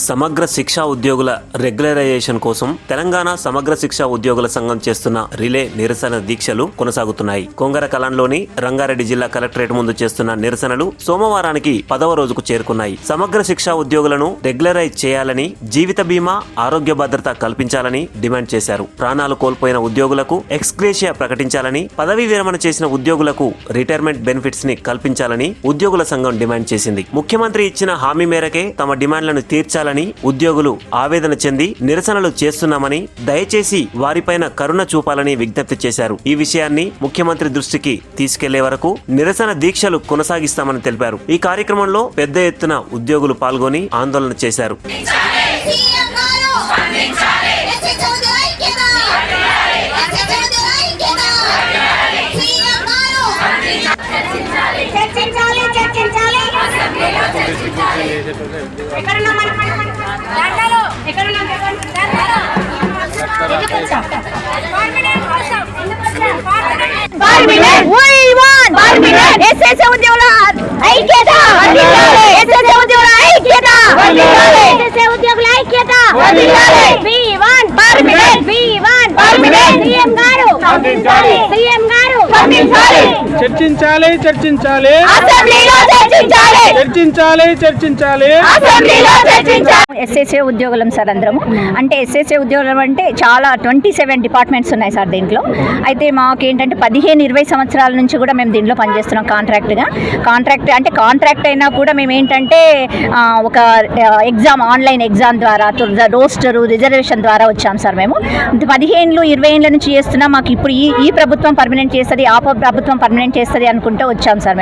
సమగ్ర శిక్షా ఉద్యోగుల రెగ్యులరైజేషన్ కోసం తెలంగాణ సమగ్ర శిక్షా ఉద్యోగుల సంఘం చేస్తున్న రిలే నిరసన దీక్షలు కొనసాగుతున్నాయి. కొంగర కలాన్లోని రంగారెడ్డి జిల్లా కలెక్టరేట్ ముందు చేస్తున్న నిరసనలు సోమవారానికి 10వ రోజుకు చేరుకున్నాయి. సమగ్ర శిక్షా ఉద్యోగులను రెగ్యులరైజ్ చేయాలని, జీవిత బీమా, ఆరోగ్య భద్రత కల్పించాలని డిమాండ్ చేశారు. ప్రాణాలు కోల్పోయిన ఉద్యోగులకు ఎక్స్గ్రేషియా ప్రకటించాలని, పదవీ విరమణ చేసిన ఉద్యోగులకు రిటైర్మెంట్ బెనిఫిట్స్ ని కల్పించాలని ఉద్యోగుల సంఘం డిమాండ్ చేసింది. ముఖ్యమంత్రి ఇచ్చిన హామీ మేరకే తమ డిమాండ్లను తీర్చాలని ఉద్యోగులు ఆవేదన చెంది నిరసనలు చేస్తున్నామని, దయచేసి వారిపైన కరుణ చూపాలని విజ్ఞప్తి చేశారు. ఈ విషయాన్ని ముఖ్యమంత్రి దృష్టికి తీసుకెళ్లే వరకు నిరసన దీక్షలు కొనసాగిస్తామని తెలిపారు. ఈ కార్యక్రమంలో పెద్ద ఎత్తున ఉద్యోగులు పాల్గొని ఆందోళన చేశారు. చర్చించాలి చర్చించాలి చర్చించాలి చర్చించాలి ఎస్ఎస్ఏ ఉద్యోగులం సార్ అందరము. అంటే ఎస్ఎస్ఏ ఉద్యోగులం అంటే చాలా 27 డిపార్ట్మెంట్స్ ఉన్నాయి సార్ దీంట్లో. అయితే మాకేంటంటే 15-20 సంవత్సరాల నుంచి కూడా మేము దీంట్లో పనిచేస్తున్నాం కాంట్రాక్ట్గా. కాంట్రాక్ట్ అయినా కూడా మేము ఏంటంటే ఒక ఎగ్జామ్, ఆన్లైన్ ఎగ్జామ్ ద్వారా, రోస్టరు, రిజర్వేషన్ ద్వారా వచ్చాం సార్. మేము 15-20 ఏళ్ళ నుంచి చేస్తున్నాం. మాకు ఇప్పుడు ఈ ప్రభుత్వం పర్మనెంట్ చేస్తుంది, ఆ ప్రభుత్వం పర్మనెంట్ చేస్తుంది అనుకుంటూ వచ్చాం సార్.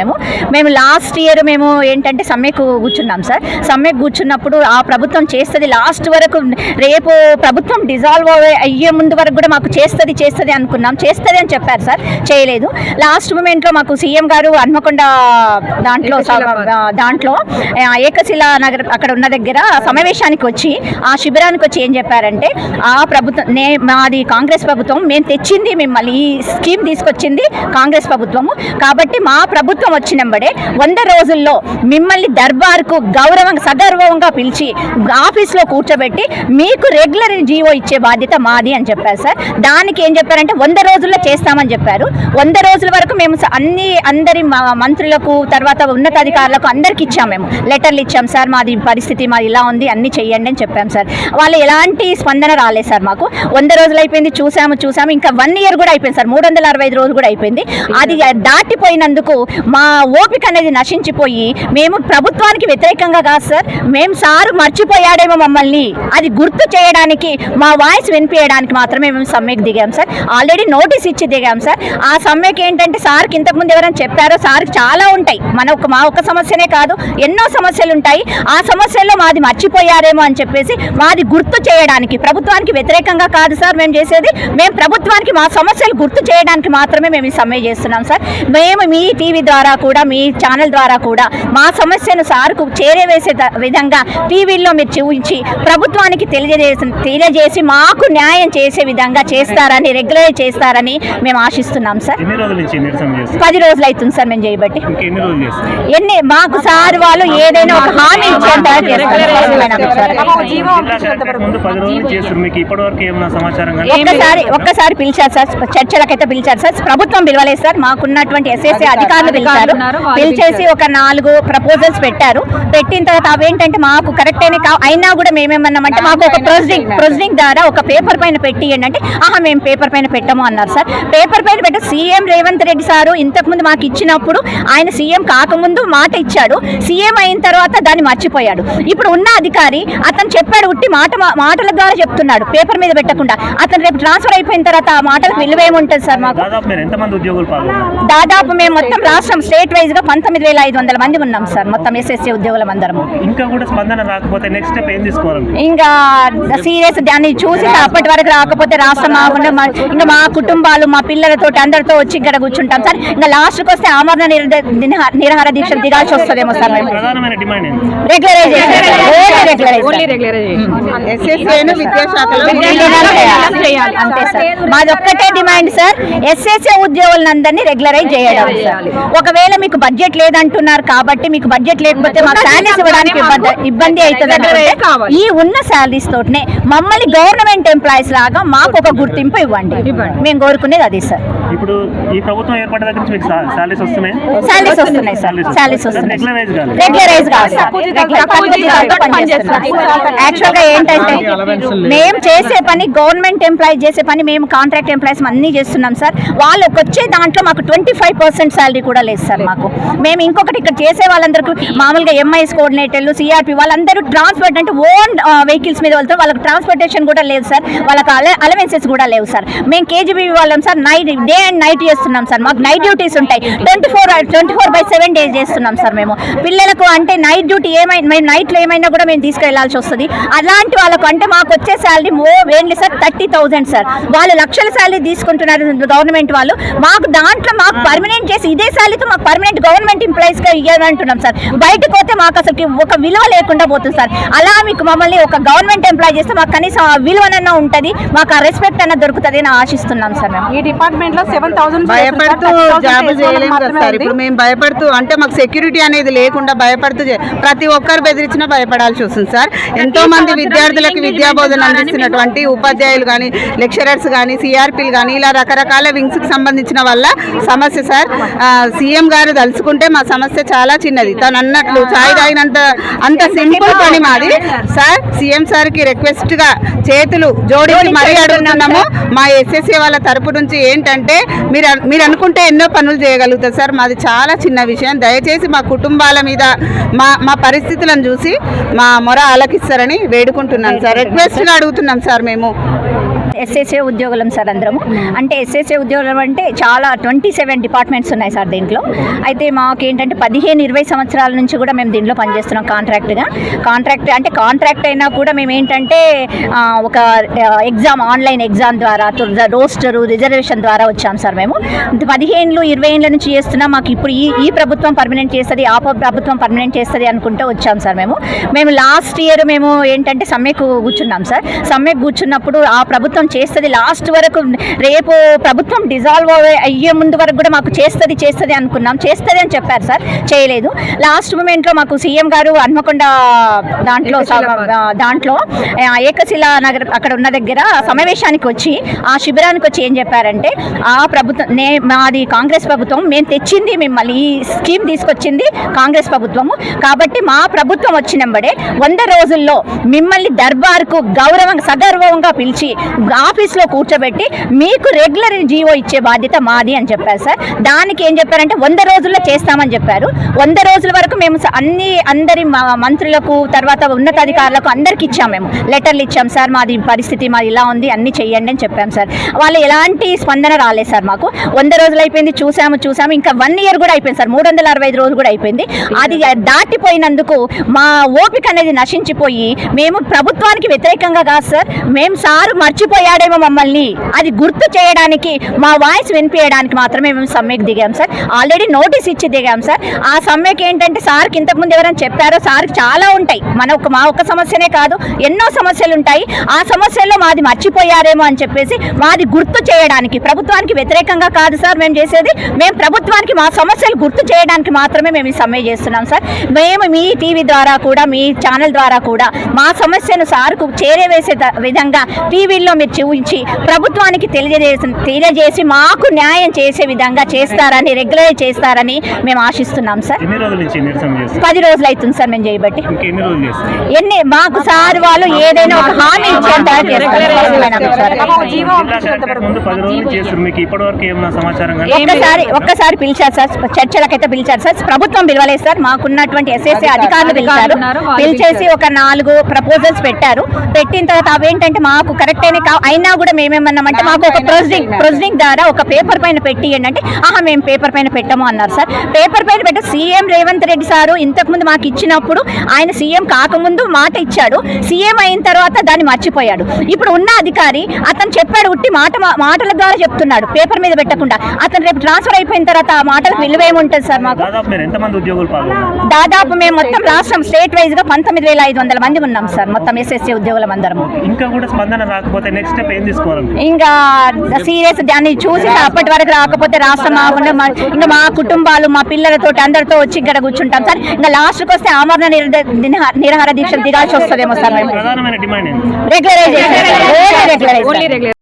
మేము లాస్ట్ ఇయర్ మేము ఏంటంటే సమ్మెకు కూర్చున్నాం సార్. సమ్మెకు కూర్చున్నప్పుడు ఆ ప్రభుత్వం చేస్తుంది లాస్ట్ వరకు, రేపు ప్రభుత్వం డిజాల్వ్ అయ్యే ముందు వరకు కూడా మాకు చేస్తుంది అనుకున్నాం. చేస్తుంది అని చెప్పారు సార్, చేయలేదు. లాస్ట్ మూమెంట్లో మాకు సీఎం గారు హన్మకొండ దాంట్లో ఏకశిలా నగర్ అక్కడ ఉన్న దగ్గర సమావేశానికి వచ్చి, ఆ శిబిరానికి వచ్చి ఏం చెప్పారంటే, ఆ ప్రభుత్వం మాది కాంగ్రెస్ ప్రభుత్వం, మేము తెచ్చింది మిమ్మల్ని, ఈ స్కీమ్ తీసుకొచ్చింది కాంగ్రెస్ ప్రభుత్వము, కాబట్టి మా ప్రభుత్వం వచ్చినంబడే 100 రోజుల్లో మిమ్మల్ని దర్బార్కు సగౌరవంగా పిలిచి ఆఫీస్లో కూర్చోబెట్టి మీకు రెగ్యులర్ జీవో ఇచ్చే బాధ్యత మాది అని చెప్పారు సార్. దానికి ఏం చెప్పారంటే 100 రోజుల్లో చేస్తామని చెప్పారు. 100 రోజుల వరకు మేము అందరి మంత్రులకు, తర్వాత ఉన్నతాధికారులకు అందరికి ఇచ్చాము. మేము లెటర్లు ఇచ్చాం సార్, మాది పరిస్థితి మాది ఇలా ఉంది, అన్నీ చెయ్యండి అని చెప్పాం సార్. వాళ్ళు ఎలాంటి స్పందన రాలేదు సార్. మాకు 100 రోజులు అయిపోయింది, చూసాము. ఇంకా 1 ఇయర్ కూడా అయిపోయింది సార్, 365 రోజులు కూడా అయిపోయింది. అది దాటిపోయినందుకు మా ఓపిక అనేది నశించిపోయి, మేము ప్రభుత్వానికి వ్యతిరేకంగా కాదు సార్, మేము సారు మర్చిపోయాడేమో మమ్మల్ని, అది గుర్తు చేయడానికి, మా వాయిస్ వినిపించడానికి మాత్రమే మేము సమ్మెకు దిగాం సార్. ఆల్రెడీ నోటీస్ ఇచ్చి దిగాం సార్. ఆ సమ్మెకి ఏంటంటే సార్కి ఇంతకుముందు ఎవరైనా చెప్పారో, సార్కి చాలా ఉంటాయి, మా ఒక సమస్యనే కాదు, ఎన్నో సమస్యలు ఉంటాయి. ఆ సమస్యల్లో మాది మర్చిపోయారేమో అని చెప్పేసి మాది గుర్తు చేయడానికి, ప్రభుత్వానికి వ్యతిరేకంగా కాదు సార్ మేము చేసేది, మేము ప్రభుత్వానికి మా సమస్యలు గుర్తు చేయడానికి మాత్రమే మేము ఈ సమ్మె చేస్తున్నాం సార్. మేము మీ టీవీ ద్వారా కూడా, మీ ఛానల్ ద్వారా కూడా మా సమస్యను సార్కు చేరవేసే విధంగా టీవీల్లో మీరు చూపించి ప్రభుత్వానికి తెలియజేసి మాకు న్యాయం చేసే విధంగా చేస్తారని, రెగ్యులర్ చేస్తారని మేము ఆశిస్తున్నాం సార్. 10 రోజులు అవుతుంది సార్ మేము చేయబట్టి. మాకు సార్ వాళ్ళు ఏదైనా ఒక హామీ ఇచ్చేంత ఒక్కసారి పిలిచారు సార్, చర్చలకైతే పిలిచారు సార్. ప్రభుత్వం పిలవలేదు సార్, మాకున్నటువంటి ఎస్ఎస్ఏ అధికారులు పిలిచారు. పిలిచేసి ఒక 4 ప్రపోజల్స్ పెట్టారు. పెట్టిన తర్వాత అవేంటంటే మాకు కరెక్ట్ అయినా కూడా మేమేమన్నామంటే, మాకు ఒక ప్రొసీడింగ్ ద్వారా ఒక పేపర్ పైన పెట్టి ఏంటంటే, మేము పేపర్ పైన పెట్టము అన్నారు సార్. పేపర్ పైన పెట్టి సీఎం రేవంత్ రెడ్డి సారు ఇంతకుముందు మాకు ఇచ్చినప్పుడు, ఆయన సీఎం కాకముందు మాట ఇచ్చాడు, సీఎం అయిన తర్వాత దాన్ని మర్చిపోయాడు. ఇప్పుడు ఉన్న అధికారి అతను చెప్పాడు, ఉట్టి మాటల ద్వారా చెప్తున్నాడు, పేపర్ మీద పెట్టకుండా. అతను రేపు ట్రాన్స్ఫర్ అయిపోయిన తర్వాత ఆ మాటలకు విలువ ఏముంటుంది సార్? మాకు దాదాపు మేము మొత్తం రాష్ట్రం స్టేట్ వైజ్ గా 19,500 మంది ఉన్నాం సార్, మొత్తం ఎస్ఎస్సీ ఉద్యోగులం అందరము. ఇంకా కూడా స్పందన రాకపోతే నెక్స్ట్ స్టెప్ ఏం తీసుకోవాలి? ఇంకా సీరియస్ దాన్ని చూసి అప్పటి వరకు రాకపోతే రాష్ట్రం ఇంకా మా కుటుంబాలు, మా పిల్లలతో అందరితో వచ్చి ఇక్కడ కూర్చుంటాం సార్. ఇంకా లాస్ట్కి వస్తే ఆమరణ నిరాహార దీక్షలు దిగాల్సి వస్తుందేమో సార్. అంతే సార్, మాది ఒక్కటే డిమాండ్ సార్, ఎస్ఎస్ఏ ఉద్యోగులందరినీ రెగ్యులరైజ్ రైజ్ చేయడం సార్. ఒకవేళ మీకు బడ్జెట్ లేదంటున్నారు కాబట్టి మీకు బడ్జెట్ లేకపోతే మాకు శాలరీస్ ఇవ్వడానికి ఇబ్బంది అవుతుంది అంటే ఈ ఉన్న శాలరీస్ తోటనే మమ్మల్ని గవర్నమెంట్ ఎంప్లాయీస్ లాగా మాకు ఒక గుర్తింపు ఇవ్వండి. మేము కోరుకునేది అది సార్. ఇప్పుడు ఈ ప్రభుత్వం ఏర్పడిన దగ్గర నుంచి మీకు శాలరీస్ వస్తున్నాయి సార్. శాలరీస్ వస్తున్నాయి. రెగ్యులరైజ్ కాదు సార్. యాక్చువల్ గా ఏంటంటే మేము చేసే పని గవర్నమెంట్ ఎంప్లాయీస్ చేసే పని మేము కాంట్రాక్ట్ ఎంప్లాయీస్ అన్ని చేస్తున్నాం సార్. వాళ్ళకి వచ్చే దాంట్లో మాకు 25% శాలరీ కూడా లేదు సార్ మాకు. మేము ఇంకొకటి ఇక్కడ చేసే వాళ్ళందరికీ మామూలుగా ఎంఐఎస్ కోఆర్డినేటర్లు సిఆర్పి వాళ్ళందరూ ట్రాన్స్పోర్ట్ అంటే ఓన్ వెహికల్స్ మీద వెళ్తారు. వాళ్ళకి ట్రాన్స్పోర్టేషన్ కూడా లేదు సార్. వాళ్ళకి అలవెన్సెస్ కూడా లేవు సార్. మేము కేజీబీవీ వాళ్ళం సార్. డే అండ్ నైట్ చేస్తున్నాం సార్. మాకు నైట్ డ్యూటీస్ ఉంటాయి. 24/7 డేస్ చేస్తున్నాం సార్. మేము పిల్లలకు అంటే నైట్ డ్యూటీ మేము నైట్లో ఏమైనా కూడా మేము తీసుకెళ్లాల్సి వస్తుంది. అలాంటి వాళ్ళకు అంటే మాకు వచ్చే శాలరీ ఏంటి సార్ 30,000 సార్. వాళ్ళు లక్షల శాలరీ తీసుకుంటున్నారు గవర్నమెంట్ వాళ్ళు. మాకు దాంట్లో మాకు పర్మనెంట్ చేసి ఇదే శాలరీతో మాకు పర్మనెంట్ గవర్నమెంట్ ఎంప్లాయీస్ గా ఇవ్వాలంటున్నాం సార్. బయటకు పోతే మాకు అసలు ఒక విలువ లేకుండా పోతుంది సార్. అలా మీకు మమ్మల్ని ఒక గవర్నమెంట్ ఎంప్లాయీ చేస్తే మాకు కనీసం ఆ విలువనన్నా ఉంటుంది, మాకు ఆ రెస్పెక్ట్ అన్న దొరుకుతుంది అని ఆశిస్తున్నాం సార్. మేము ఈ డిపార్ట్మెంట్ లో 7,000 భయపడుతూ జాబ్ చేయలేము కదా సార్. ఇప్పుడు మేము భయపడుతూ అంటే మాకు సెక్యూరిటీ అనేది లేకుండా భయపడుతూ ప్రతి ఒక్కరు బెదిరించినా భయపడాల్సి వస్తుంది సార్. ఎంతో మంది విద్యార్థులకు విద్యాబోధన అందిస్తున్నటువంటి ఉపాధ్యాయులు కానీ లెక్చరర్స్ కానీ సిఆర్పీలు కానీ ఇలా రకరకాల వింగ్స్కి సంబంధించిన వల్ల సమస్య సార్. సీఎం గారు తలుచుకుంటే మా సమస్య చాలా చిన్నది. తను అన్నట్లు చాయ్ తాగినంత అంత సింపుల్ పని మాది సార్. సీఎం సార్కి రిక్వెస్ట్గా చేతులు జోడించి మరీ అడుగుతున్నాము. మా ఎస్ఎస్సీ వాళ్ళ తరపు నుంచి ఏంటంటే మీరు అనుకుంటే ఎన్నో పనులు చేయగలుగుతారు సార్. మాది చాలా చిన్న విషయం. దయచేసి మా కుటుంబాల మీద మా పరిస్థితులను చూసి మా మొర ఆలకిస్తారని వేడుకుంటున్నాం సార్. రిక్వెస్ట్గా అడుగుతున్నాం సార్. మేము ఎస్ఎస్ఏ ఉద్యోగులం సార్ అందరము. అంటే ఎస్ఎస్ఏ ఉద్యోగులం అంటే చాలా 27 డిపార్ట్మెంట్స్ ఉన్నాయి సార్ దీంట్లో. అయితే మాకేంటంటే 15-20 సంవత్సరాల నుంచి కూడా మేము దీంట్లో పనిచేస్తున్నాం కాంట్రాక్ట్గా. కాంట్రాక్ట్ అయినా కూడా మేము ఏంటంటే ఒక ఎగ్జామ్ ఆన్లైన్ ఎగ్జామ్ ద్వారా రోస్టరు రిజర్వేషన్ ద్వారా వచ్చాం సార్. మేము 15-20 ఏళ్ళ నుంచి చేస్తున్నాం. మాకు ఇప్పుడు ఈ ప్రభుత్వం పర్మనెంట్ చేస్తుంది, ఆ ప్రభుత్వం పర్మనెంట్ చేస్తుంది అనుకుంటూ వచ్చాం సార్. మేము లాస్ట్ ఇయర్ మేము ఏంటంటే సమ్మెకు కూర్చున్నాం సార్. సమ్మెకు కూర్చున్నప్పుడు ఆ ప్రభుత్వం చేస్తుంది లాస్ట్ వరకు. రేపు ప్రభుత్వం డిజాల్వ్ అయ్యే ముందు వరకు కూడా మాకు చేస్తుంది అనుకున్నాం. చేస్తుంది అని చెప్పారు సార్, చేయలేదు. లాస్ట్ మూమెంట్లో మాకు సీఎం గారు హన్మకొండ దాంట్లో ఏకశిలా నగర్ అక్కడ ఉన్న దగ్గర సమావేశానికి వచ్చి ఆ శిబిరానికి వచ్చి ఏం చెప్పారంటే ఆ ప్రభుత్వం మాది కాంగ్రెస్ ప్రభుత్వం, మేము తెచ్చింది మిమ్మల్ని ఈ స్కీమ్ తీసుకొచ్చింది కాంగ్రెస్ ప్రభుత్వము కాబట్టి మా ప్రభుత్వం వచ్చినంబడే 100 రోజుల్లో మిమ్మల్ని దర్బార్కు సగర్వంగా పిలిచి ఆఫీస్లో కూర్చోబెట్టి మీకు రెగ్యులర్ జీవో ఇచ్చే బాధ్యత మాది అని చెప్పారు సార్. దానికి ఏం చెప్పారంటే 100 రోజుల్లో చేస్తామని చెప్పారు. 100 రోజుల వరకు మేము అందరి మంత్రులకు తర్వాత ఉన్నతాధికారులకు అందరికి ఇచ్చాము. మేము లెటర్లు ఇచ్చాం సార్. మాది పరిస్థితి మాది ఇలా ఉంది, అన్ని చెయ్యండి అని చెప్పాం సార్. వాళ్ళు ఎలాంటి స్పందన రాలేదు సార్. మాకు 100 రోజులు అయిపోయింది, చూసాము. ఇంకా 1 ఇయర్ కూడా అయిపోయింది సార్. 365 రోజులు కూడా అయిపోయింది. అది దాటిపోయినందుకు మా ఓపిక అనేది నశించిపోయి మేము ప్రభుత్వానికి వ్యతిరేకంగా కాదు సార్, మేము సారు మర్చిపోయాడేమో మమ్మల్ని అది గుర్తు చేయడానికి మా వాయిస్ వినిపించడానికి మాత్రమే మేము సమ్మెకు దిగాం సార్. ఆల్రెడీ నోటీస్ ఇచ్చి దిగాం సార్. ఆ సమ్మెకి ఏంటంటే సార్కి ఇంతకుముందు ఎవరైనా చెప్పారో సార్కి చాలా ఉంటాయి. మా ఒక్క సమస్యనే కాదు, ఎన్నో సమస్యలు ఉంటాయి. ఆ సమస్యల్లో మాది మర్చిపోయారేమో అని చెప్పేసి మాది గుర్తు చేయడానికి, ప్రభుత్వానికి వ్యతిరేకంగా కాదు సార్ మేము చేసేది. మేము ప్రభుత్వానికి మా సమస్యలు గుర్తు చేయడానికి మాత్రమే మేము ఈ సమ్మె చేస్తున్నాం సార్. మేము మీ టీవీ ద్వారా కూడా మీ ఛానల్ ద్వారా కూడా మా సమస్యను సార్కు చేరవేసే విధంగా టీవీల్లో మీరు చూపించి ప్రభుత్వానికి తెలియజేసి మాకు న్యాయం చేసే విధంగా చేస్తారని, రెగ్యులర్ చేస్తారని మేము ఆశిస్తున్నాం సార్. 10 రోజులు అవుతుంది సార్ మేము చేయబట్టి. మాకు సార్ వాళ్ళు ఏదైనా ఒక హామీ ఇచ్చేంత ఒక్కసారి పిలిచారు సార్, చర్చలకైతే పిలిచారు సార్. ప్రభుత్వం పిలవలేదు సార్. మాకున్నటువంటి ఎస్ఎస్సీ అధికారులు పిలిచారు. పిలిచేసి ఒక 4 ప్రపోజల్స్ పెట్టారు. పెట్టిన తర్వాత అవేంటంటే మాకు కరెక్ట్ అయినా కూడా మేమేమన్నామంటే మాకు ఒక ప్రొసీడింగ్ ద్వారా ఒక పేపర్ పైన పెట్టియండి అంటే మేము పేపర్ పైన పెట్టము అన్నారు సార్. పేపర్ పైన పెట్టి సీఎం రేవంత్ రెడ్డి సారు ఇంతకుముందు మాకు ఇచ్చినప్పుడు ఆయన సీఎం కాకముందు మాట ఇచ్చాడు. సీఎం అయిన తర్వాత దాన్ని మర్చిపోయాడు. ఇప్పుడు ఉన్న అధికారి అతను చెప్పాడు, ఉట్టి మాటల ద్వారా చెప్తున్నాడు, పేపర్ మీద పెట్టకుండా. అతను రేపు ట్రాన్స్ఫర్ అయిపోయిన తర్వాత ఆ మాటలకు విలువ ఏముంటుంది సార్? మాకు దాదాపు మేము మొత్తం రాష్ట్రం స్టేట్ వైజ్ గా 19,500 మంది ఉన్నాం సార్. మొత్తం ఎస్ఎస్సీ ఉద్యోగులం అందరం. ఇంకా కూడా స్పందన రాకపోతే నెక్స్ట్ నెక్స్ట్ స్టెప్ ఏం తీసుకోవాలంటే ఇంకా సీరియస్ దాన్ని చూసి అప్పటి వరకు రాకపోతే రాష్ట్రం ఆగకుండా ఇంకా మా కుటుంబాలు మా పిల్లలతో అందరితో వచ్చి ఇక్కడ కూర్చుంటాం సార్. ఇంకా లాస్ట్కి వస్తే ఆమరణ నిరాహార దీక్ష దిగాల్సి వస్తుందేమో సార్. ప్రధానమైన డిమాండ్ ఏంటి? రెగ్యులరైజేషన్.